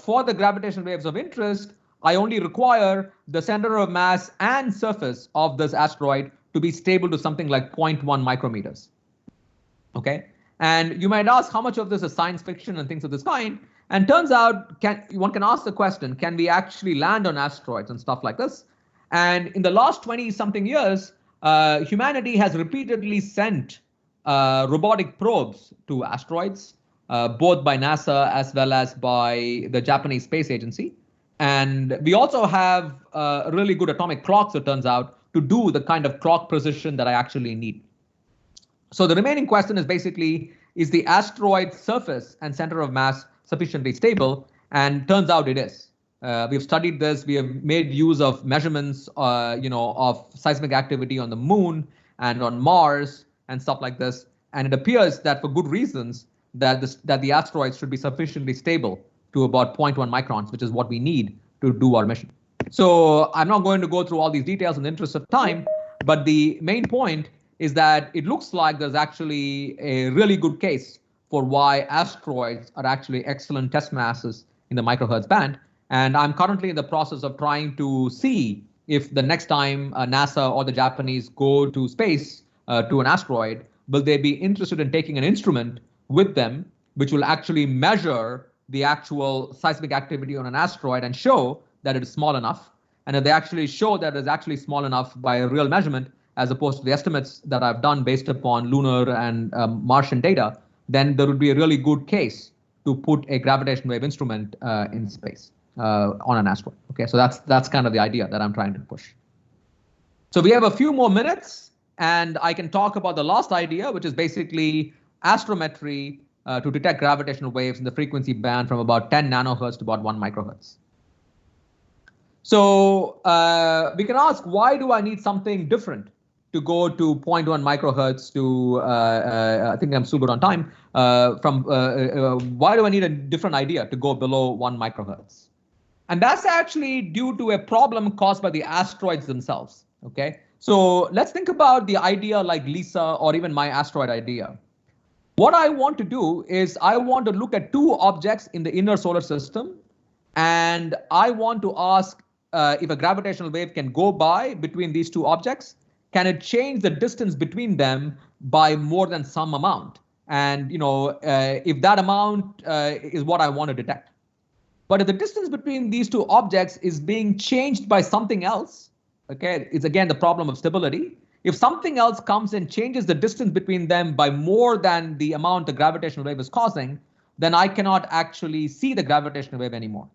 for the gravitational waves of interest, I only require the center of mass and surface of this asteroid to be stable to something like 0.1 micrometers. Okay. And you might ask how much of this is science fiction and things of this kind. And turns out one can ask the question, can we actually land on asteroids and stuff like this? And in the last 20 something years, humanity has repeatedly sent robotic probes to asteroids, both by NASA as well as by the Japanese Space Agency. And we also have really good atomic clocks, it turns out, to do the kind of clock precision that I actually need. So the remaining question is basically, is the asteroid surface and center of mass sufficiently stable? And turns out it is. We've studied this. We have made use of measurements, of seismic activity on the moon and on Mars and stuff like this. And it appears that for good reasons that the asteroids should be sufficiently stable to about 0.1 microns, which is what we need to do our mission. So I'm not going to go through all these details in the interest of time, but the main point is that it looks like there's actually a really good case for why asteroids are actually excellent test masses in the microhertz band. And I'm currently in the process of trying to see if the next time NASA or the Japanese go to space to an asteroid, will they be interested in taking an instrument with them, which will actually measure the actual seismic activity on an asteroid and show that it is small enough. And if they actually show that it is actually small enough by a real measurement, as opposed to the estimates that I've done based upon lunar and Martian data, then there would be a really good case to put a gravitational wave instrument in space on an asteroid. Okay, so that's kind of the idea that I'm trying to push. So we have a few more minutes, and I can talk about the last idea, which is basically astrometry to detect gravitational waves in the frequency band from about 10 nanohertz to about 1 microhertz. So we can ask, why do I need something different to go to 0.1 microhertz to, I think I'm still good on time, why do I need a different idea to go below 1 microhertz? And that's actually due to a problem caused by the asteroids themselves, okay? So let's think about the idea like LISA or even my asteroid idea. What I want to do is I want to look at two objects in the inner solar system, and I want to ask if a gravitational wave can go by between these two objects. Can it change the distance between them by more than some amount? And if that amount is what I want to detect. But if the distance between these two objects is being changed by something else, okay, it's again the problem of stability. If something else comes and changes the distance between them by more than the amount the gravitational wave is causing, then I cannot actually see the gravitational wave anymore.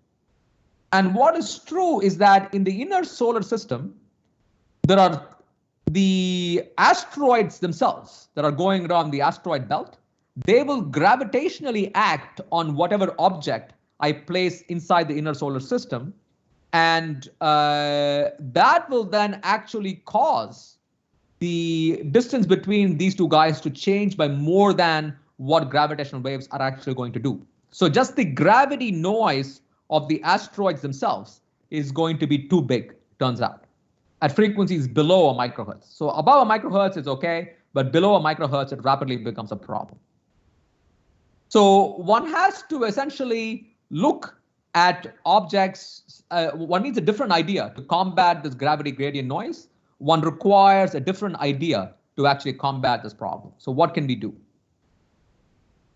And what is true is that in the inner solar system, there are the asteroids themselves that are going around the asteroid belt. They will gravitationally act on whatever object I place inside the inner solar system. And that will then actually cause the distance between these two guys to change by more than what gravitational waves are actually going to do. So just the gravity noise of the asteroids themselves is going to be too big, turns out, at frequencies below a microhertz. So above a microhertz is okay, but below a microhertz, it rapidly becomes a problem. So one has to essentially look at objects. One needs a different idea to combat this gravity gradient noise. One requires a different idea to actually combat this problem. So what can we do?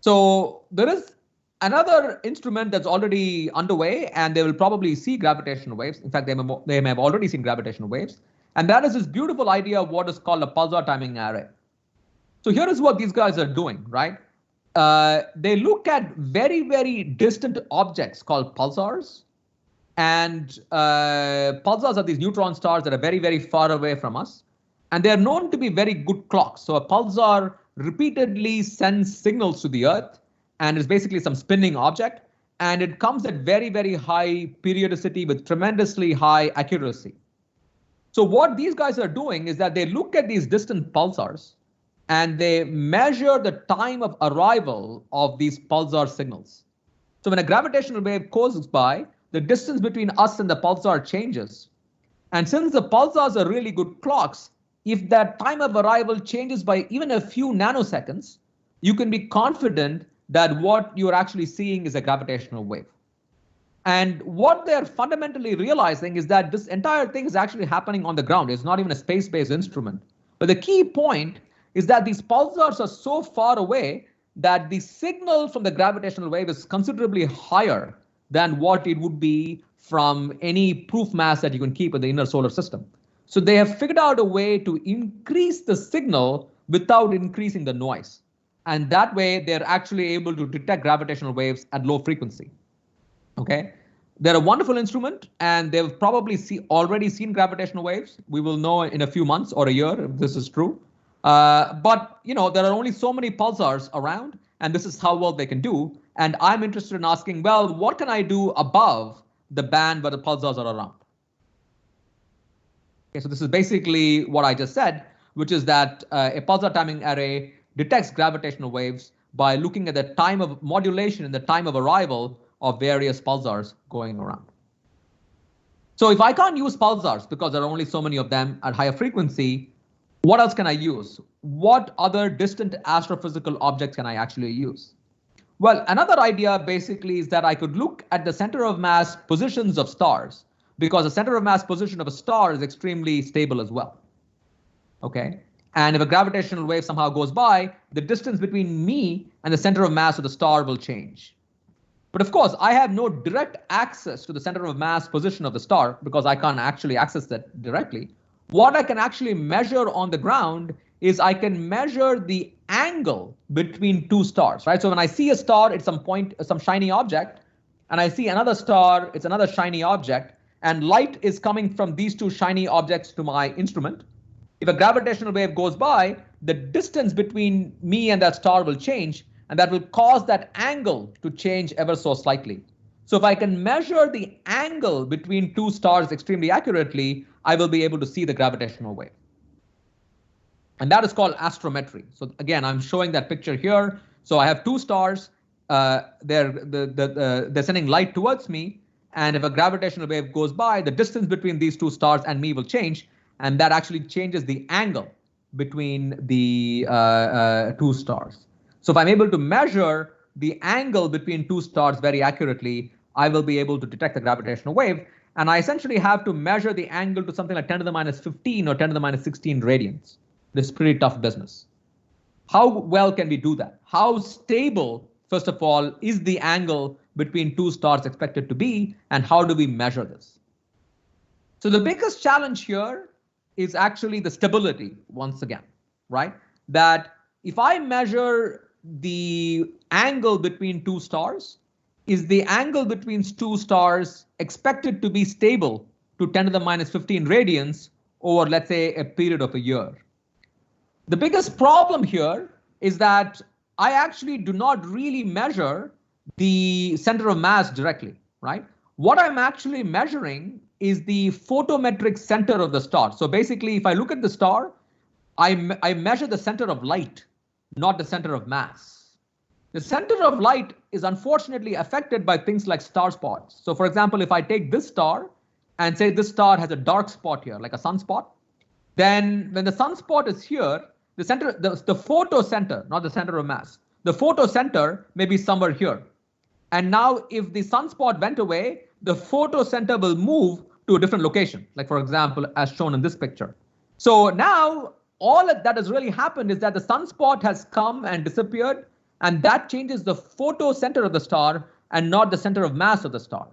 So there is another instrument that's already underway, and they will probably see gravitational waves. In fact, they may have already seen gravitational waves. And that is this beautiful idea of what is called a pulsar timing array. So here is what these guys are doing, right? They look at very, very distant objects called pulsars. And pulsars are these neutron stars that are very, very far away from us. And they're known to be very good clocks. So a pulsar repeatedly sends signals to the Earth, and it's basically some spinning object. And it comes at very, very high periodicity with tremendously high accuracy. So what these guys are doing is that they look at these distant pulsars and they measure the time of arrival of these pulsar signals. So when a gravitational wave goes by, the distance between us and the pulsar changes. And since the pulsars are really good clocks, if that time of arrival changes by even a few nanoseconds, you can be confident that what you're actually seeing is a gravitational wave. And what they're fundamentally realizing is that this entire thing is actually happening on the ground. It's not even a space-based instrument. But the key point is that these pulsars are so far away that the signal from the gravitational wave is considerably higher than what it would be from any proof mass that you can keep in the inner solar system. So they have figured out a way to increase the signal without increasing the noise. And that way, they're actually able to detect gravitational waves at low frequency. Okay, they're a wonderful instrument, and they've probably already seen gravitational waves. We will know in a few months or a year if this is true. But there are only so many pulsars around, and this is how well they can do. And I'm interested in asking, well, what can I do above the band where the pulsars are around? Okay, so this is basically what I just said, which is that a pulsar timing array detects gravitational waves by looking at the time of modulation and the time of arrival of various pulsars going around. So if I can't use pulsars because there are only so many of them at higher frequency, what else can I use? What other distant astrophysical objects can I actually use? Well, another idea basically is that I could look at the center of mass positions of stars, because the center of mass position of a star is extremely stable as well. Okay, and if a gravitational wave somehow goes by, the distance between me and the center of mass of the star will change. But of course, I have no direct access to the center of mass position of the star because I can't actually access that directly. What I can actually measure on the ground is I can measure the angle between two stars, right? So when I see a star, it's some shiny object, and I see another star, it's another shiny object, and light is coming from these two shiny objects to my instrument. If a gravitational wave goes by, the distance between me and that star will change, and that will cause that angle to change ever so slightly. So if I can measure the angle between two stars extremely accurately, I will be able to see the gravitational wave. And that is called astrometry. So again, I'm showing that picture here. So I have two stars. They're sending light towards me. And if a gravitational wave goes by, the distance between these two stars and me will change. And that actually changes the angle between the two stars. So if I'm able to measure the angle between two stars very accurately, I will be able to detect the gravitational wave. And I essentially have to measure the angle to something like 10 to the minus 15 or 10 to the minus 16 radians. This is pretty tough business. How well can we do that? How stable, first of all, is the angle between two stars expected to be, and how do we measure this? So the biggest challenge here is actually the stability, once again, right? That if I measure the angle between two stars, is the angle between two stars expected to be stable to 10 to the minus 15 radians over, let's say, a period of a year? The biggest problem here is that I actually do not really measure the center of mass directly, right? What I'm actually measuring is the photometric center of the star. So basically, if I look at the star, I measure the center of light, not the center of mass. The center of light is unfortunately affected by things like star spots. So for example, if I take this star and say this star has a dark spot here, like a sunspot, then when the sunspot is here, the center, the photocenter, not the center of mass, the photocenter may be somewhere here. And now if the sunspot went away, the photocenter will move to a different location, like for example, as shown in this picture. So now all that has really happened is that the sunspot has come and disappeared, and that changes the photocenter of the star and not the center of mass of the star.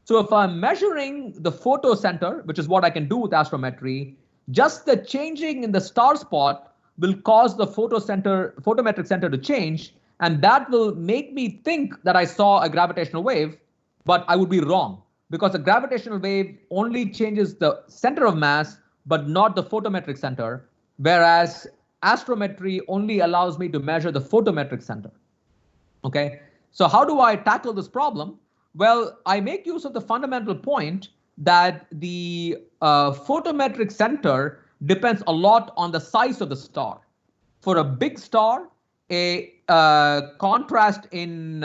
So if I'm measuring the photocenter, which is what I can do with astrometry, just the changing in the star spot will cause the photometric center to change, and that will make me think that I saw a gravitational wave, but I would be wrong, because a gravitational wave only changes the center of mass, but not the photometric center, whereas astrometry only allows me to measure the photometric center. Okay, so how do I tackle this problem? Well, I make use of the fundamental point that the photometric center depends a lot on the size of the star. For a big star, a contrast in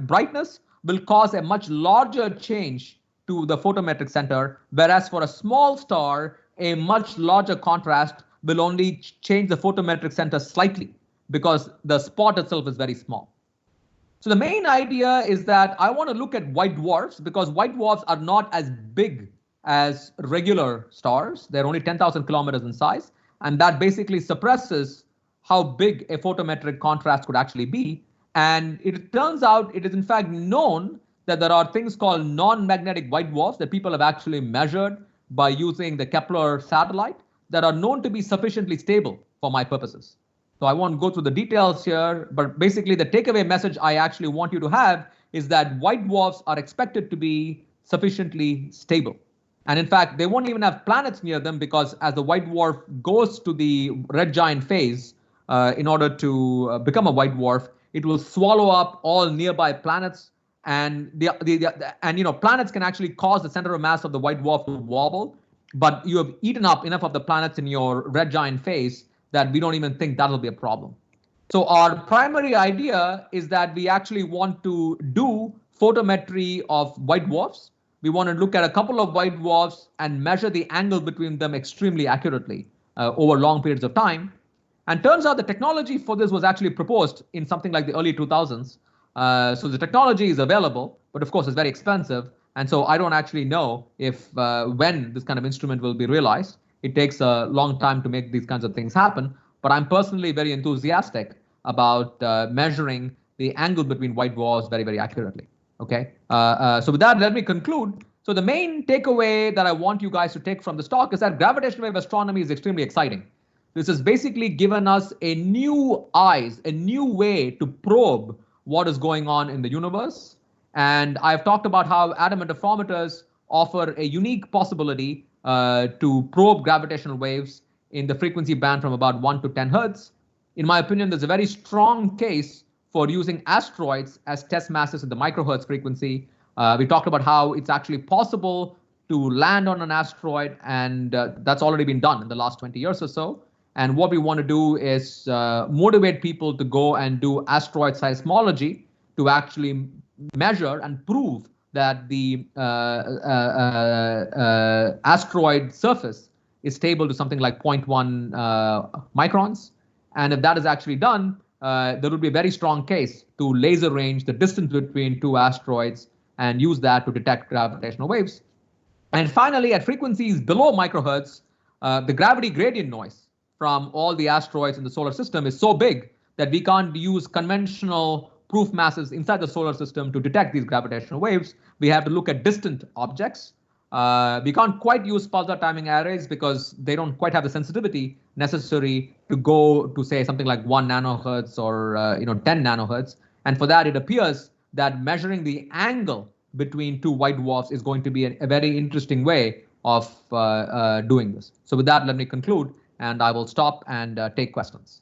brightness will cause a much larger change to the photometric center, whereas for a small star, a much larger contrast will only change the photometric center slightly because the spot itself is very small. So the main idea is that I want to look at white dwarfs because white dwarfs are not as big as regular stars. They're only 10,000 kilometers in size, and that basically suppresses how big a photometric contrast could actually be. And it turns out it is in fact known that there are things called non-magnetic white dwarfs that people have actually measured by using the Kepler satellite that are known to be sufficiently stable for my purposes. So I won't go through the details here, but basically the takeaway message I actually want you to have is that white dwarfs are expected to be sufficiently stable. And in fact, they won't even have planets near them because as the white dwarf goes to the red giant phase, in order to become a white dwarf, it will swallow up all nearby planets. And planets can actually cause the center of mass of the white dwarf to wobble, but you have eaten up enough of the planets in your red giant phase that we don't even think that'll be a problem. So our primary idea is that we actually want to do photometry of white dwarfs. We want to look at a couple of white dwarfs and measure the angle between them extremely accurately over long periods of time. And turns out the technology for this was actually proposed in something like the early 2000s. So the technology is available, but of course it's very expensive. And so I don't actually know if when this kind of instrument will be realized. It takes a long time to make these kinds of things happen, but I'm personally very enthusiastic about measuring the angle between white dwarfs very, very accurately. Okay, so with that, let me conclude. So the main takeaway that I want you guys to take from this talk is that gravitational wave astronomy is extremely exciting. This has basically given us a new eyes, a new way to probe what is going on in the universe. And I've talked about how atom interferometers offer a unique possibility to probe gravitational waves in the frequency band from about 1 to 10 hertz. In my opinion, there's a very strong case for using asteroids as test masses at the microhertz frequency. We talked about how it's actually possible to land on an asteroid, and that's already been done in the last 20 years or so. And what we want to do is motivate people to go and do asteroid seismology to actually measure and prove that the asteroid surface is stable to something like 0.1 microns. And if that is actually done, there would be a very strong case to laser range the distance between two asteroids and use that to detect gravitational waves. And finally, at frequencies below microhertz, the gravity gradient noise from all the asteroids in the solar system is so big that we can't use conventional proof masses inside the solar system to detect these gravitational waves. We have to look at distant objects. We can't quite use pulsar timing arrays because they don't quite have the sensitivity necessary to go to say something like 1 nanohertz or 10 nanohertz. And for that, it appears that measuring the angle between two white dwarfs is going to be a very interesting way of doing this. So with that, let me conclude, and I will stop and take questions.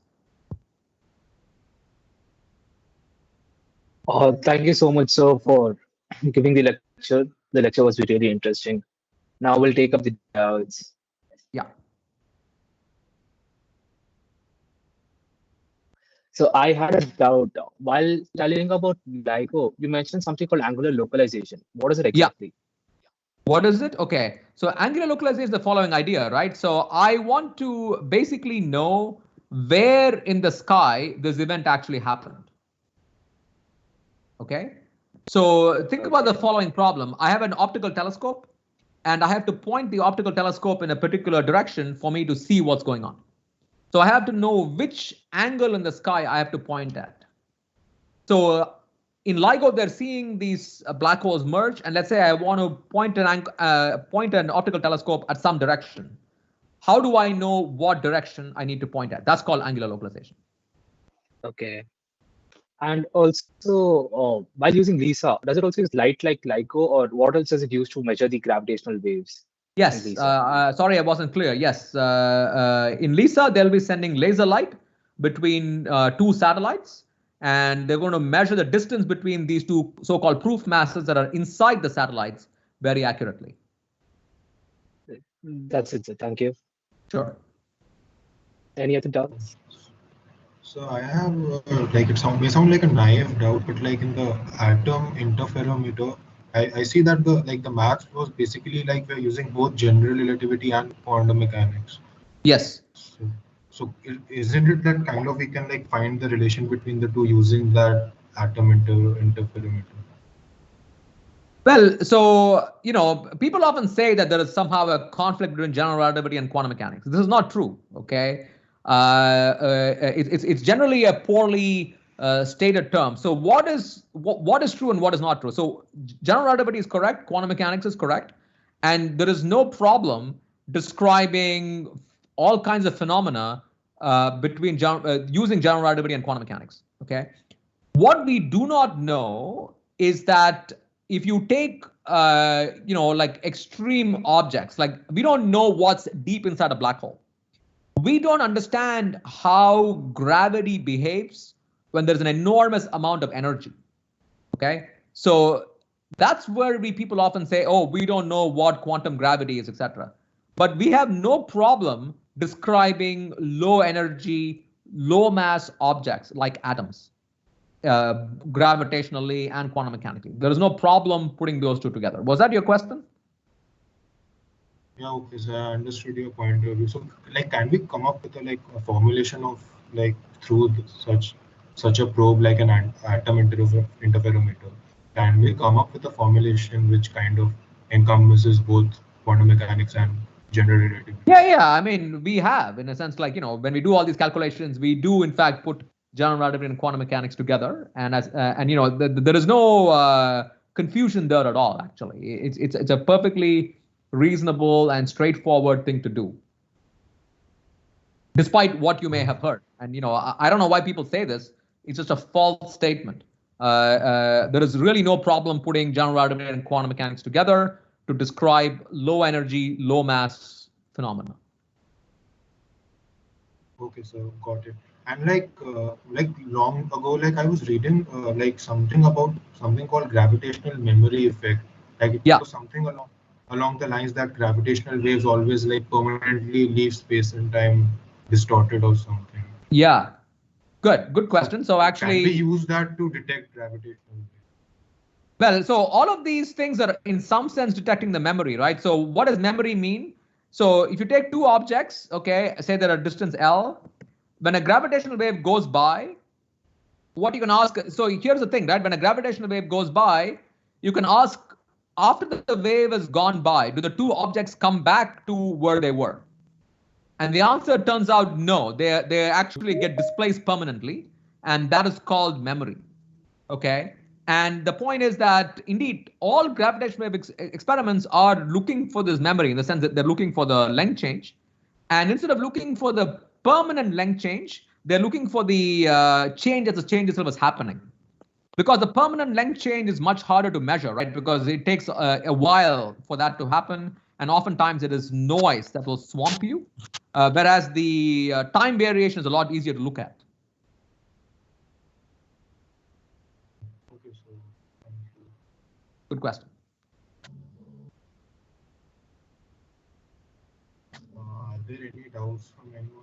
Thank you so much, sir, for giving the lecture. The lecture was really interesting. Now we'll take up the doubts. Yeah. So I had a doubt while telling about LIGO. You mentioned something called angular localization. What is it exactly? What is it? Okay, so angular localization is the following idea, right? So I want to basically know where in the sky this event actually happened. Okay, so think about the following problem. I have an optical telescope and I have to point the optical telescope in a particular direction for me to see what's going on. So I have to know which angle in the sky I have to point at. So in LIGO, they're seeing these black holes merge, and let's say I want to point an optical telescope at some direction. How do I know what direction I need to point at? That's called angular localization. Okay. And also, while using LISA, does it also use light like LIGO, or what else does it use to measure the gravitational waves? Yes. Sorry, I wasn't clear. Yes. In LISA, they'll be sending laser light between two satellites, and they're going to measure the distance between these two so-called proof masses that are inside the satellites very accurately. That's it, sir. Thank you. Sure. Any other doubts? So I have like may sound like a naive doubt, but like in the atom interferometer, I see that the math was basically like we're using both general relativity and quantum mechanics. Yes. So isn't it that kind of we can like find the relation between the two using that atom interferometer? Well, so, people often say that there is somehow a conflict between general relativity and quantum mechanics. This is not true, okay? It's generally a poorly stated term. So what is true and what is not true? So general relativity is correct, quantum mechanics is correct, and there is no problem describing all kinds of phenomena using general relativity and quantum mechanics, okay? What we do not know is that if you take like extreme objects, like we don't know what's deep inside a black hole. We don't understand how gravity behaves when there's an enormous amount of energy. Okay, so that's where people often say, oh, we don't know what quantum gravity is, etc. But we have no problem describing low energy, low mass objects like atoms, gravitationally and quantum mechanically. There is no problem putting those two together. Was that your question? Yeah, okay, so I understood your point of view. So, like, can we come up with a formulation of like through such a probe like an atom interferometer? Can we come up with a formulation which kind of encompasses both quantum mechanics and general relativity? Yeah. I mean, we have, in a sense, like, when we do all these calculations, we do in fact put general relativity and quantum mechanics together, and there is no confusion there at all. Actually, it's a perfectly reasonable and straightforward thing to do, despite what you may have heard. And I don't know why people say this. It's just a false statement. There is really no problem putting general relativity and quantum mechanics together to describe low energy, low mass phenomena. Okay, so got it. And like long ago, like I was reading like something about something called gravitational memory effect. Like it Yeah. was something along the lines that gravitational waves always like permanently leave space and time distorted or something. Yeah. Good question. So actually, can we use that to detect gravitational waves? Well, so all of these things are in some sense detecting the memory, right? So what does memory mean? So if you take two objects, okay, say they're at distance L, when a gravitational wave goes by, what you can ask, so here's the thing, right? When a gravitational wave goes by, you can ask, after the wave has gone by, do the two objects come back to where they were? And the answer turns out no, they actually get displaced permanently, and that is called memory. Okay. And the point is that indeed all gravitational wave experiments are looking for this memory, in the sense that they're looking for the length change. And instead of looking for the permanent length change, they're looking for the change as the change itself is happening. Because the permanent length change is much harder to measure, right? Because it takes a while for that to happen. And oftentimes it is noise that will swamp you. Whereas the time variation is a lot easier to look at. Okay, so thank you. Good question. Are there any doubts from anyone?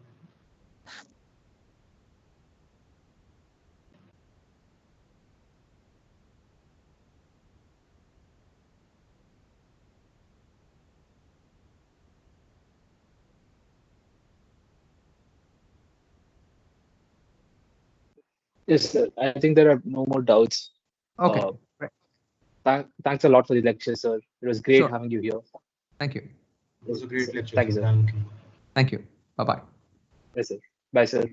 Yes, sir. I think there are no more doubts. Okay, Uh, great. Thanks a lot for the lecture, sir. It was great Sure. having you here. Thank you. It was a great lecture. Thank you, sir. Thank you. Thank you. Bye-bye. Yes, sir. Bye, sir.